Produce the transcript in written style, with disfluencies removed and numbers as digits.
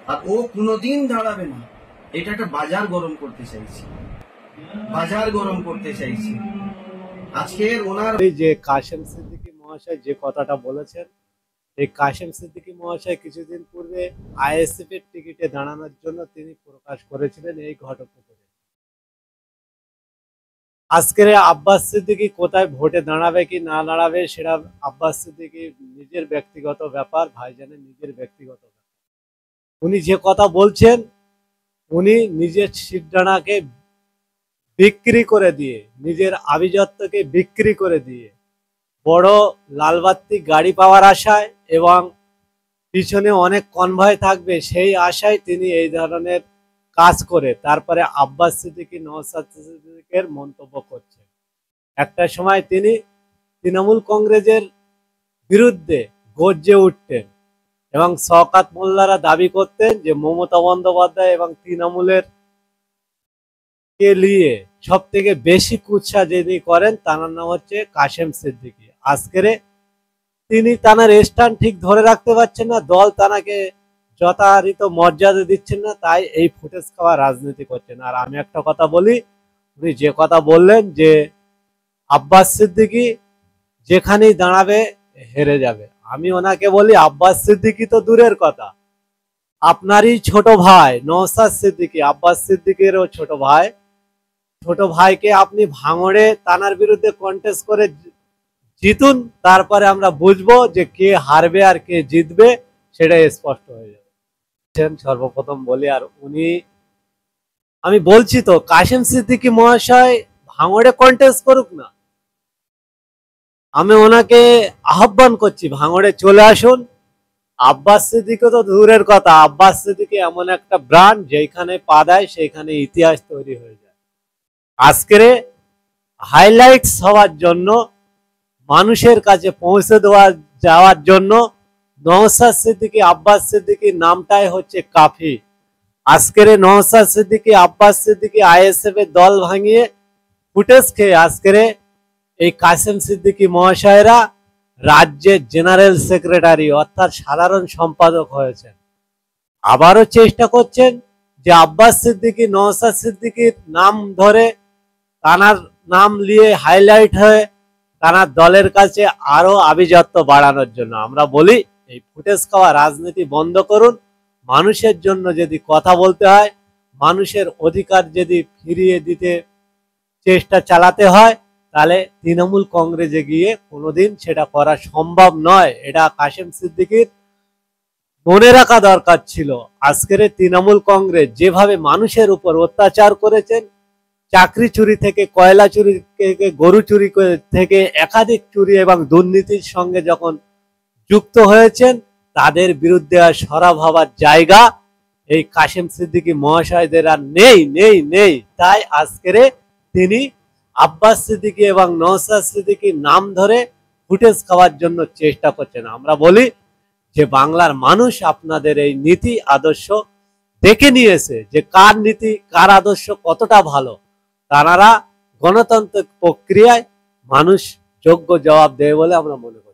আর ও কোনোদিন দাঁড়াবে না। এটা একটা বাজার গরম করতে চাইছি, বাজার গরম করতে চাইছি। আজকের ওনার এই যে কাশেম সিদ্দিকী মহাশয় যে কথাটা বলেছেন, এই কাশেম সিদ্দিকী মহাশয় কিছুদিন পূর্বে আইএসএফ এর টিকিটে দাঁড়ানোর জন্য তিনি প্রকাশ করেছিলেন এই ঘটপুকুরে। আজকের আব্বাস সিদ্দিকী কোথায় ভোটে দাঁড়াবে কি না দাঁড়াবে সেটা আব্বাস সিদ্দিকী নিজের ব্যক্তিগত ব্যাপার, ভাইজানের নিজের ব্যক্তিগত ব্যাপার। উনি যে কথা বলছেন, উনি নিজের সিদ্ধানাকে বিক্রি করে দিয়ে, নিজের আভিজাত্যকে বিক্রি করে দিয়ে বড় লালবাতি গাড়ি পাওয়ার আশায় এবং পিছনে অনেক কনভয় থাকবে সেই আশায় তিনি এই ধরনের কাজ করে তারপরে আব্বাস সিদ্দিকী নওশাদ সিদ্দিকীর মন্তব্য করছেন। একটা সময় তিনি তৃণমূল কংগ্রেসের বিরুদ্ধে গর্জে উঠতেন এবং শওকত মোল্লারা দাবি করতেন যে মমতা বন্দ্যোপাধ্যায় এবং তৃণমূলের কে নিয়ে সব থেকে বেশি কুৎসা যিনি করেন তার নাম হচ্ছে কাশেম সিদ্দিকী। আজকের তিনি তানার স্ট্যান্ড ঠিক ধরে রাখতে পারছেন না, দল তানাকে যথারীত মর্যাদা দিচ্ছেন না, তাই এই ফুটেজ খাওয়া রাজনীতি করছেন। আর আমি একটা কথা বলি, উনি যে কথা বললেন যে আব্বাস সিদ্দিকী যেখানেই দাঁড়াবে হেরে যাবে, আমি ওনাকে বলি আব্বাস সিদ্দিকী তো দূরের কথা, আপনারই ছোট ভাই নওশাদ সিদ্দিকী, আব্বাস সিদ্দিকীরও ছোট ভাই, ছোট ভাইকে আপনি ভাঙড়ে তানার বিরুদ্ধে কন্টেস্ট করে জিতুন, তারপরে আমরা বুঝবো যে কে হারবে আর কে জিতবে, সেটা স্পষ্ট হয়ে যাবে। সর্বপ্রথম বলি, আর উনি আমি বলছি তো কাশেম সিদ্দিকী মহাশয় ভাঙড়ে কন্টেস্ট করুক না, আমি ওনাকে আহ্বান করছি ভাঙড়ে চলে আসুন। আব্বাস সিদ্দিকী তো দূরের কথা, আব্বাস সিদ্দিকী এমন একটা ব্র্যান্ড যেখানে পা দেয় সেইখানে ইতিহাস তৈরি হয়ে যায়। আজকের হাইলাইটস হওয়ার জন্য, মানুষের কাছে পৌঁছে যাওয়ার জন্য নওশাদ সিদ্দিকী আব্বাস সিদ্দিকীর নামটাই হচ্ছে কাফি। আজকের নওশাদ সিদ্দিকী আব্বাস সিদ্দিকী আইএসএফ এর দল ভাঙিয়ে ফুটেজ খেয়ে আজকের এই কাশেম সিদ্দিকী মহাশয়রা রাজ্যের জেনারেল সেক্রেটারি অর্থাৎ সাধারণ সম্পাদক হয়েছেন। আবারও চেষ্টা করছেন যে আব্বাস সিদ্দিকী নওশাদ সিদ্দিকীর নাম ধরে তানার নাম নিয়ে হাইলাইট হয়ে তানার দলের কাছে আরো আভিজাত্য বাড়ানোর জন্য। আমরা বলি এই ফুটেজ খাওয়া রাজনীতি বন্ধ করুন। মানুষের জন্য যদি কথা বলতে হয়, মানুষের অধিকার যদি ফিরিয়ে দিতে চেষ্টা চালাতে হয়, তাহলে তৃণমূল কংগ্রেসে গিয়ে কোনোদিন সেটা করা সম্ভব নয়। এটা কাশেম সিদ্দিকীর মনে রাখা দরকার ছিল। আজকের তৃণমূল কংগ্রেস যেভাবে মানুষের উপর অত্যাচার করেছেন, চাকরি চুরি থেকে কয়লা চুরি থেকে গরু চুরি থেকে একাধিক চুরি এবং দুর্নীতির সঙ্গে যখন যুক্ত হয়েছেন, তাদের বিরুদ্ধে আর সরব হবার জায়গা এই কাশেম সিদ্দিকী মহাশয়দের আর নেই নেই নেই। তাই আজকের তিনি আব্বাস সিদ্দিকী এবং নওশাদ সিদ্দিকীর নাম ধরে ফুটেজ খাওয়ার জন্য চেষ্টা করছেন। আমরা বলি যে বাংলার মানুষ আপনাদের এই নীতি আদর্শ দেখে নিয়েছে যে কার নীতি কার আদর্শ কতটা ভালো। তারা গণতান্ত্রিক প্রক্রিয়ায় মানুষ যোগ্য জবাব দেবে বলে আমরা মনে করি।